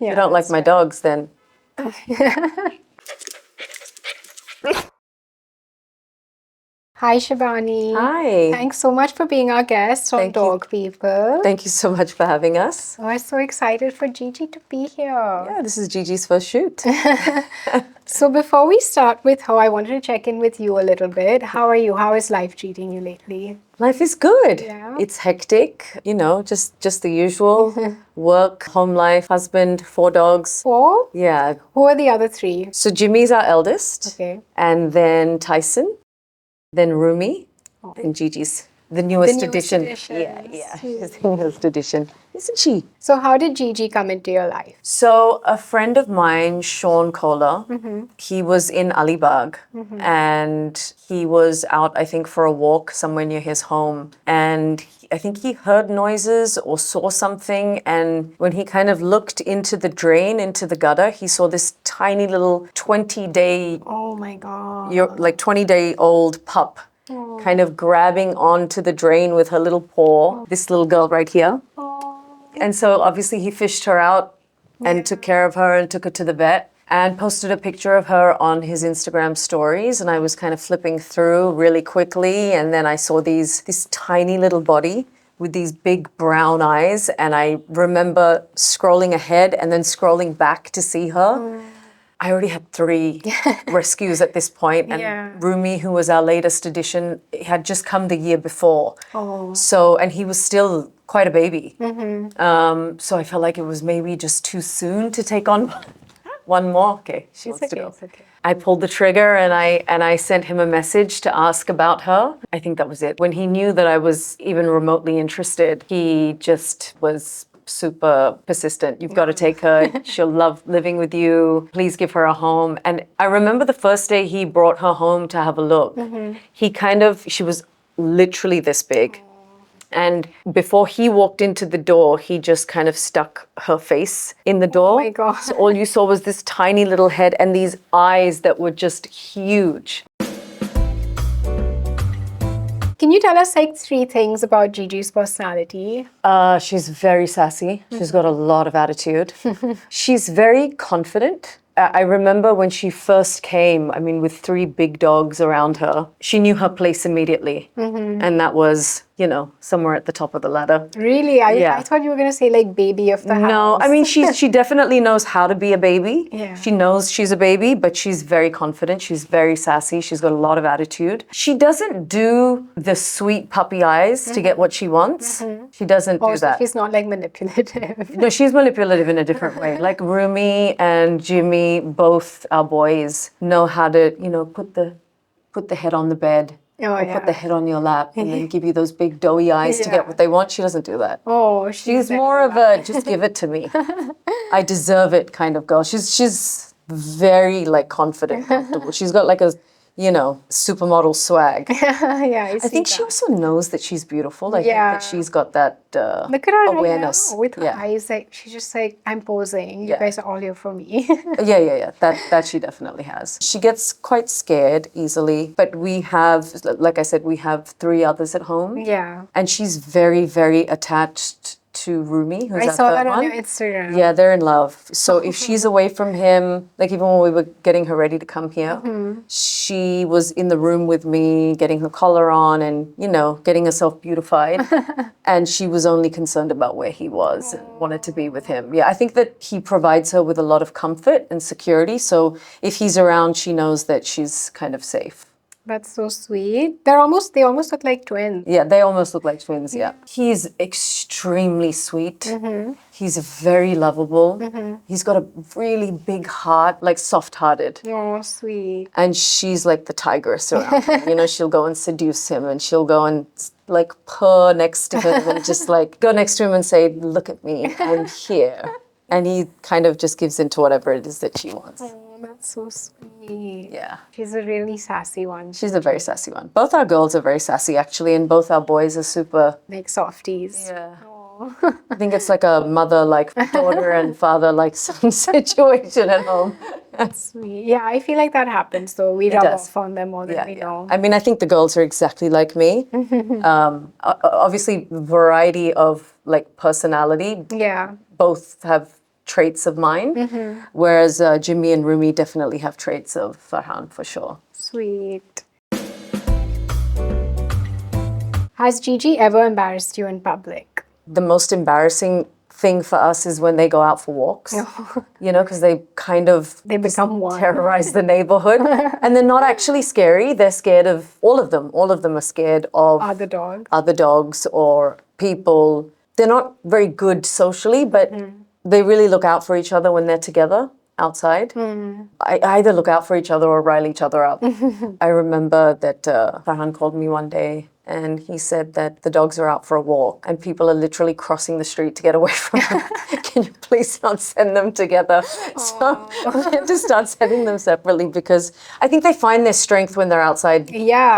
If you don't like my dogs, then... Hi, Shibani. Hi. Thanks so much for being our guest on Thank you. Dog People. Thank you so much for having us. We're so excited for Gigi to be here. Yeah, this is Gigi's first shoot. So before we start with her, I wanted to check in with you a little bit. How are you? How is life treating you lately? Life is good. Yeah. It's hectic, you know, just the usual. Work, home life, husband, 4 dogs. 4? Yeah. Who are the other 3? So Jimmy's our eldest. Okay. And then Tyson, then Rumi, and Gigi's the newest addition. addition. Yeah, she's the newest addition, isn't she? So how did Gigi come into your life? So a friend of mine, Sean Kohler, he was in Alibag and he was out, I think, for a walk somewhere near his home. And I think he heard noises or saw something. And when he kind of looked into the drain, into the gutter, he saw this tiny little 20-day, Oh my God. 20-day-old pup kind of grabbing onto the drain with her little paw, this little girl right here. And so obviously he fished her out and took care of her and took her to the vet and posted a picture of her on his Instagram stories. And I was kind of flipping through really quickly. And then I saw this tiny little body with these big brown eyes. And I remember scrolling ahead and then scrolling back to see her. I already had 3 rescues at this point, and Rumi, who was our latest addition, had just come the year before. So, and he was still quite a baby. So I felt like it was maybe just too soon to take on one more. Okay, she wants to go. It's okay. I pulled the trigger and I sent him a message to ask about her. I think that was it. When he knew that I was even remotely interested, he just was super persistent. You've got to take her. She'll love living with you. Please give her a home. And I remember the first day he brought her home to have a look. She was literally this big. And before he walked into the door, he just kind of stuck her face in the door. Oh my God. So all you saw was this tiny little head and these eyes that were just huge. Can you tell us like 3 things about Gigi's personality? She's very sassy. She's got a lot of attitude. She's very confident. I remember when she first came, I mean, with 3 big dogs around her, she knew her place immediately. And that was, you know, somewhere at the top of the ladder. Really? I thought you were going to say like baby of the house. No, I mean, she definitely knows how to be a baby. Yeah. She knows she's a baby, but she's very confident. She's very sassy. She's got a lot of attitude. She doesn't do the sweet puppy eyes to get what she wants. She doesn't do So that. she's not like manipulative. No, she's manipulative in a different way. Like Rumi and Jimmy, both our boys, know how to, you know, put the head on the bed. Or put the head on your lap and then give you those big doughy eyes to get what they want. She doesn't do that. Oh, She's more of a just give it to me. I deserve it kind of girl. She's very like confident, comfortable. She's got like a, you know, supermodel swag. I think she also knows that she's beautiful. I think Yeah. that she's got that Look at her awareness. right now with her eyes. Like she's just like, I'm posing. You Yeah. guys are all here for me. Yeah. That she definitely has. She gets quite scared easily, but we have, like I said, we have 3 others at home. Yeah. And she's very, very attached to Rumi, who's I our saw third that on one. your Instagram. Yeah, they're in love. So if she's away from him, like even when we were getting her ready to come here, she was in the room with me, getting her collar on and, you know, getting herself beautified. And she was only concerned about where he was and wanted to be with him. Yeah, I think that he provides her with a lot of comfort and security. So if he's around, she knows that she's kind of safe. That's so sweet. They almost look like twins. Yeah, they almost look like twins, yeah. He's extremely sweet. He's very lovable. He's got a really big heart, like soft-hearted. Oh, sweet. And she's like the tigress around him. You know, she'll go and seduce him and she'll go and like purr next to him and just like go next to him and say, look at me, I'm here. And he kind of just gives into whatever it is that she wants. Oh, that's so sweet. Yeah. She's a really sassy one. She's a very sassy one. Both our girls are very sassy, actually, and both our boys are super... Like softies. Yeah. I think it's like a mother, like daughter and father, like son situation at home. That's sweet. Yeah, I feel like that happens though. We rub off on them more than we know. I mean, I think the girls are exactly like me. Obviously, variety of like personality. Yeah. Both have traits of mine, whereas Jimmy and Rumi definitely have traits of Farhan for sure. Sweet. Has Gigi ever embarrassed you in public? The most embarrassing thing for us is when they go out for walks, you know, because they kind of They become one. terrorize the neighborhood. And they're not actually scary. They're scared of all of them. All of them are scared of other dogs or people. They're not very good socially, but they really look out for each other when they're together outside. I either look out for each other or rile each other up. I remember that Farhan called me one day and he said that the dogs are out for a walk and people are literally crossing the street to get away from them. Can you please not send them together? So we had to start sending them separately because I think they find their strength when they're outside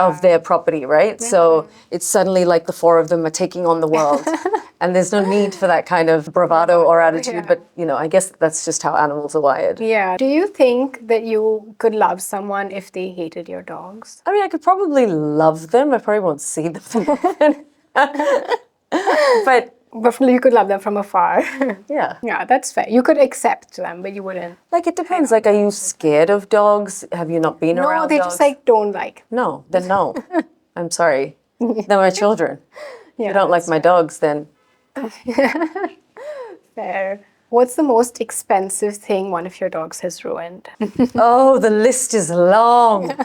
of their property, right? So it's suddenly like the four of them are taking on the world. And there's no need for that kind of bravado or attitude, but you know, I guess that's just how animals are wired. Yeah. Do you think that you could love someone if they hated your dogs? I mean, I could probably love them. I probably won't see them often. But you could love them from afar. yeah. Yeah, that's fair. You could accept them, but you wouldn't. Like it depends. Like, are you scared of dogs? Have you not been around No, they dogs? just like don't like. No, then no. I'm sorry. They're my children. If you don't like my dogs, then Fair. What's the most expensive thing one of your dogs has ruined? oh, the list is long.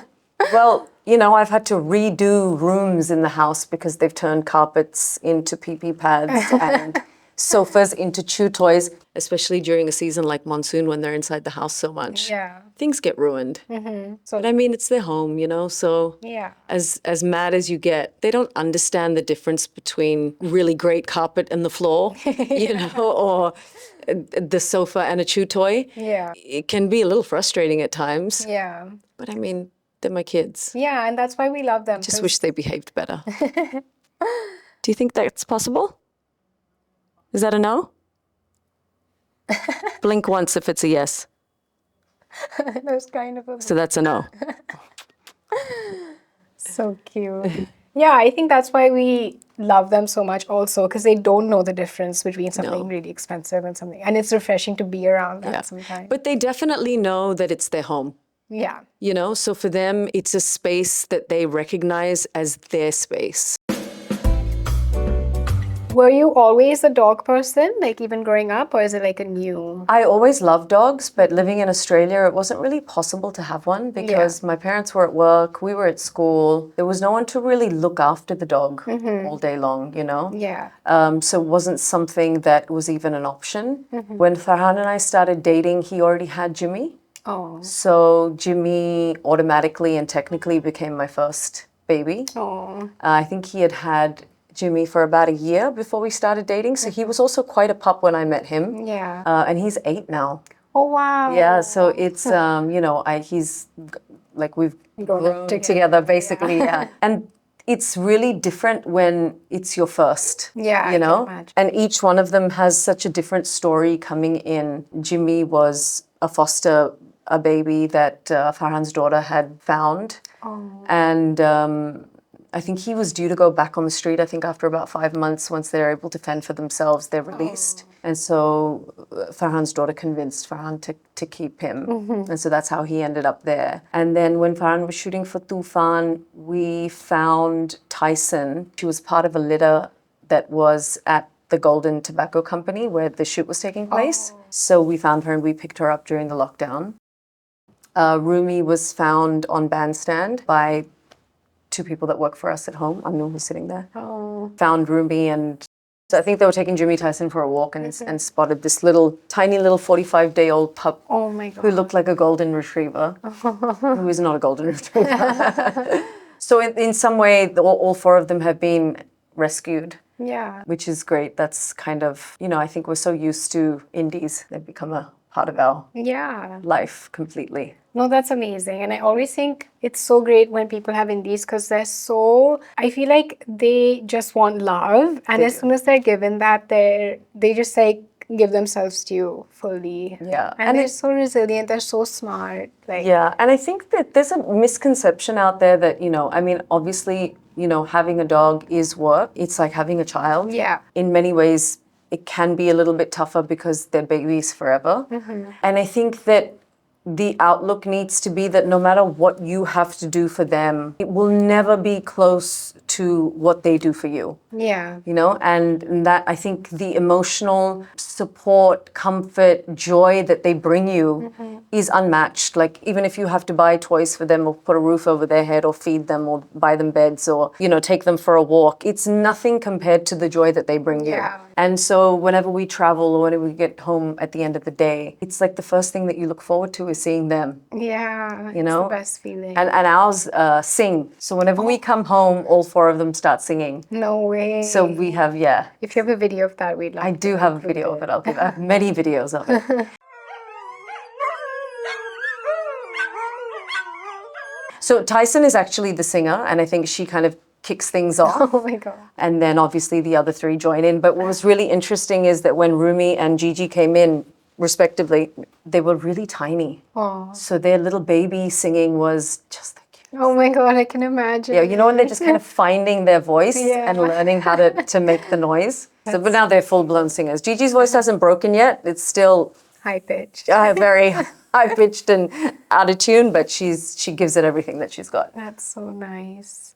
Well, you know, I've had to redo rooms in the house because they've turned carpets into pee-pee pads and sofas into chew toys, especially during a season like monsoon when they're inside the house so much. Yeah. Things get ruined. So But I mean, it's their home, you know, so yeah. as mad as you get, they don't understand the difference between really great carpet and the floor, you know, or the sofa and a chew toy. Yeah. It can be a little frustrating at times. Yeah. But I mean, they're my kids. Yeah, and that's why we love them. Just wish they behaved better. Do you think that's possible? Is that a no? Blink once if it's a yes. There's kind of a... So that's a no. So cute. Yeah, I think that's why we love them so much also, because they don't know the difference between something really expensive and something. And it's refreshing to be around that sometimes. But they definitely know that it's their home. Yeah. You know, so for them, it's a space that they recognize as their space. Were you always a dog person, like even growing up, or is it like a new? I always loved dogs, but living in Australia, it wasn't really possible to have one because my parents were at work, we were at school. There was no one to really look after the dog all day long, you know? Yeah. So it wasn't something that was even an option. When Farhan and I started dating, he already had Jimmy. Oh. So Jimmy automatically and technically became my first baby. Oh. I think he had Jimmy for about a year before we started dating. So he was also quite a pup when I met him. Yeah. And he's 8 now. Oh, wow. Yeah, so it's, you know, he's like we've grown together basically. Yeah. And it's really different when it's your first, Yeah, you know? I can imagine. And each one of them has such a different story coming in. Jimmy was a baby that Farhan's daughter had found. Oh. And I think he was due to go back on the street, I think after about 5 months. Once they're able to fend for themselves, they're released. And so Farhan's daughter convinced Farhan to keep him. And so that's how he ended up there. And then when Farhan was shooting for Tufan, we found Tyson. She was part of a litter that was at the Golden Tobacco Company where the shoot was taking place. So we found her and we picked her up during the lockdown. Rumi was found on Bandstand by 2 people that work for us at home. Anu, who's sitting there. Oh. Found Rumi, and so I think they were taking Jimmy Tyson for a walk and spotted this tiny little 45-day-old pup Oh my God. who looked like a golden retriever, who is not a golden retriever. So in some way, all 4 of them have been rescued. Yeah. Which is great. That's kind of, you know, I think we're so used to indies. They've become a part of our life completely. No, that's amazing. And I always think it's so great when people have indies because they're so, I feel like they just want love. And as soon as they're given that, they just like give themselves to you fully. Yeah. And they're so resilient. They're so smart. Like, yeah. And I think that there's a misconception out there that, you know, I mean, obviously, you know, having a dog is work. It's like having a child. Yeah. In many ways, it can be a little bit tougher because they're babies forever. And I think that the outlook needs to be that no matter what you have to do for them, it will never be close to what they do for you. Yeah. You know, and that I think the emotional support, comfort, joy that they bring you is unmatched. Like, even if you have to buy toys for them or put a roof over their head or feed them or buy them beds or, you know, take them for a walk, it's nothing compared to the joy that they bring you. Yeah. And so whenever we travel or whenever we get home at the end of the day, it's like the first thing that you look forward to is seeing them. Yeah. You know? It's the best feeling. And ours sing. So whenever we come home, all four of them start singing. No way. So we have, yeah. If you have a video of that, we'd love I to do have a include video of it. I have many videos of it. So Tyson is actually the singer, and I think she kind of kicks things off. Oh my God. And then obviously the other three join in. But what was really interesting is that when Rumi and Gigi came in, respectively, they were really tiny. Oh. So their little baby singing was just the cutest. Oh my God, I can imagine. Yeah, you know, when they're just kind of finding their voice Yeah. and learning how to make the noise. So, but now they're full-blown singers. Gigi's voice hasn't broken yet. It's still High pitched. very high-pitched and out of tune, but she gives it everything that she's got. That's so nice.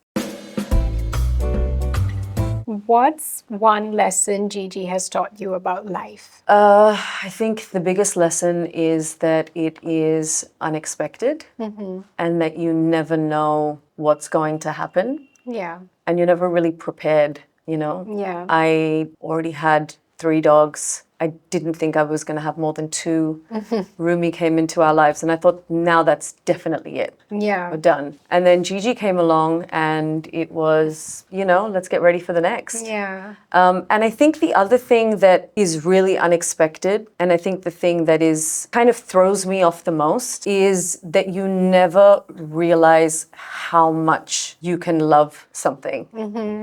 What's one lesson Gigi has taught you about life? I think the biggest lesson is that it is unexpected and that you never know what's going to happen Yeah. and you're never really prepared, you know? Yeah. I already had 3 dogs. I didn't think I was going to have more than 2. Rumi came into our lives and I thought, now that's definitely it. Yeah. We're done. And then Gigi came along and it was, you know, let's get ready for the next. Yeah. And I think the other thing that is really unexpected, and I think the thing that is kind of throws me off the most, is that you never realize how much you can love something,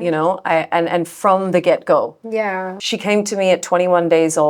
you know, and from the get-go. Yeah. She came to me at 21 days old.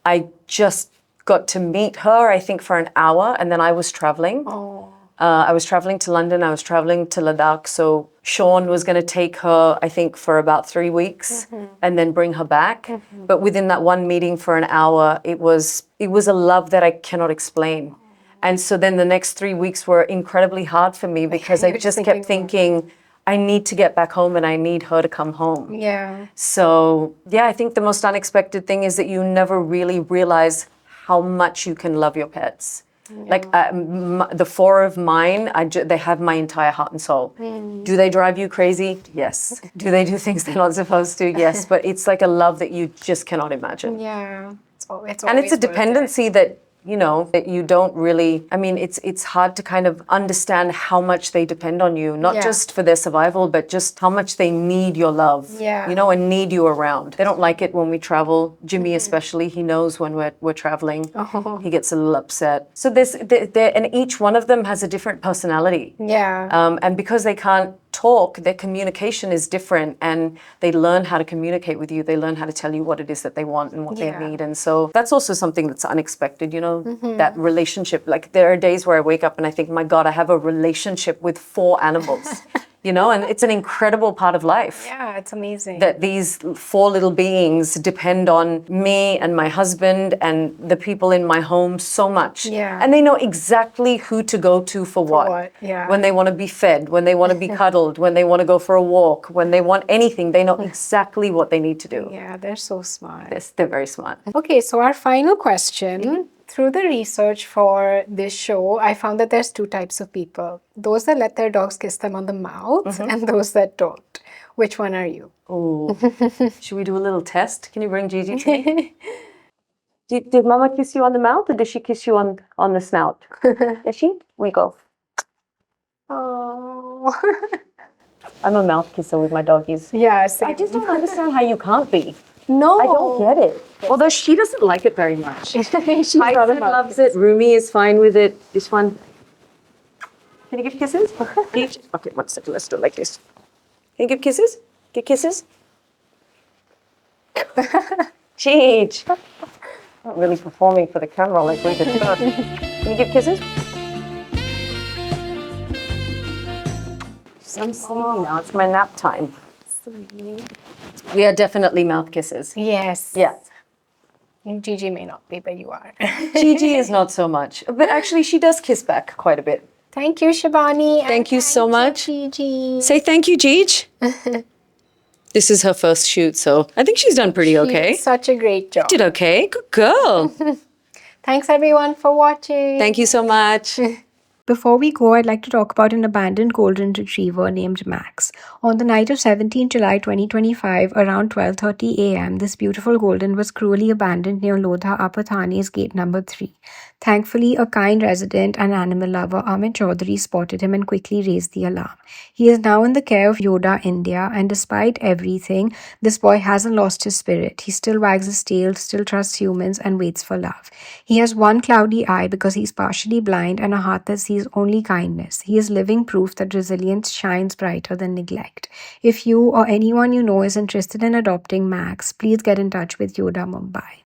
I just got to meet her, I think, for an hour, and then I was traveling. Oh. I was traveling to London, I was traveling to Ladakh, so Sean was going to take her, I think, for about 3 weeks and then bring her back. But within that one meeting for an hour, it was a love that I cannot explain. And so then the next 3 weeks were incredibly hard for me because I just kept thinking, I need to get back home and I need her to come home. Yeah. So, yeah, I think the most unexpected thing is that you never really realize how much you can love your pets. Like the 4 of mine, they have my entire heart and soul. Do they drive you crazy? Yes. Do they do things they're not supposed to? Yes. But it's like a love that you just cannot imagine. Yeah. It's always And it's a worth it. dependency that, you know, that you don't really, I mean, it's hard to kind of understand how much they depend on you, not Yeah. just for their survival, but just how much they need your love, Yeah. you know, and need you around. They don't like it when we travel. Jimmy especially, he knows when we're traveling. Oh. He gets a little upset. So and each one of them has a different personality. Yeah. And because they can't talk, their communication is different and they learn how to communicate with you. They learn how to tell you what it is that they want and what Yeah. they need. And so that's also something that's unexpected, you know, that relationship. Like there are days where I wake up and I think, my God, I have a relationship with 4 animals, you know, and it's an incredible part of life. Yeah, it's amazing. That these 4 little beings depend on me and my husband and the people in my home so much. Yeah. And they know exactly who to go to for what. Yeah. When they want to be fed, when they want to be cuddled, when they want to go for a walk, when they want anything, they know exactly what they need to do. Yeah, they're so smart. They're very smart. Okay, so our final question. Through the research for this show, I found that there's 2 types of people. Those that let their dogs kiss them on the mouth and those that don't. Which one are you? Oh, should we do a little test? Can you bring Gigi to me? Did Mama kiss you on the mouth or did she kiss you on the snout? Did she? We go. Oh. I'm a mouth kisser with my doggies. Yeah, same. I just don't understand how you can't be. No. I don't get it. Although she doesn't like it very much. Tyson loves it. Rumi is fine with it. This one. Can you give kisses? Okay, one second. Let's do it like this. Can you give kisses? Give kisses? Cheech. Not really performing for the camera like we did first. Can you give kisses? I'm singing now. It's my nap time. We are definitely mouth kisses. Yes. Yeah. Gigi may not be, but you are. Gigi is not so much. But actually, she does kiss back quite a bit. Thank you, Shibani. Thank you so much. Gigi. Say thank you, Gigi. This is her first shoot, so I think she's done pretty okay. She did such a great job. Did okay. Good girl. Thanks, everyone, for watching. Thank you so much. Before we go, I'd like to talk about an abandoned golden retriever named Max. On the night of 17 July 2025, around 12:30 a.m., this beautiful golden was cruelly abandoned near Lodha Upper Thane's gate number 3. Thankfully, a kind resident and animal lover, Amit Chaudhary, spotted him and quickly raised the alarm. He is now in the care of Yoda India, and despite everything, this boy hasn't lost his spirit. He still wags his tail, still trusts humans, and waits for love. He has one cloudy eye because he's partially blind and a heart that sees only kindness. He is living proof that resilience shines brighter than neglect. If you or anyone you know is interested in adopting Max, please get in touch with Yoda Mumbai.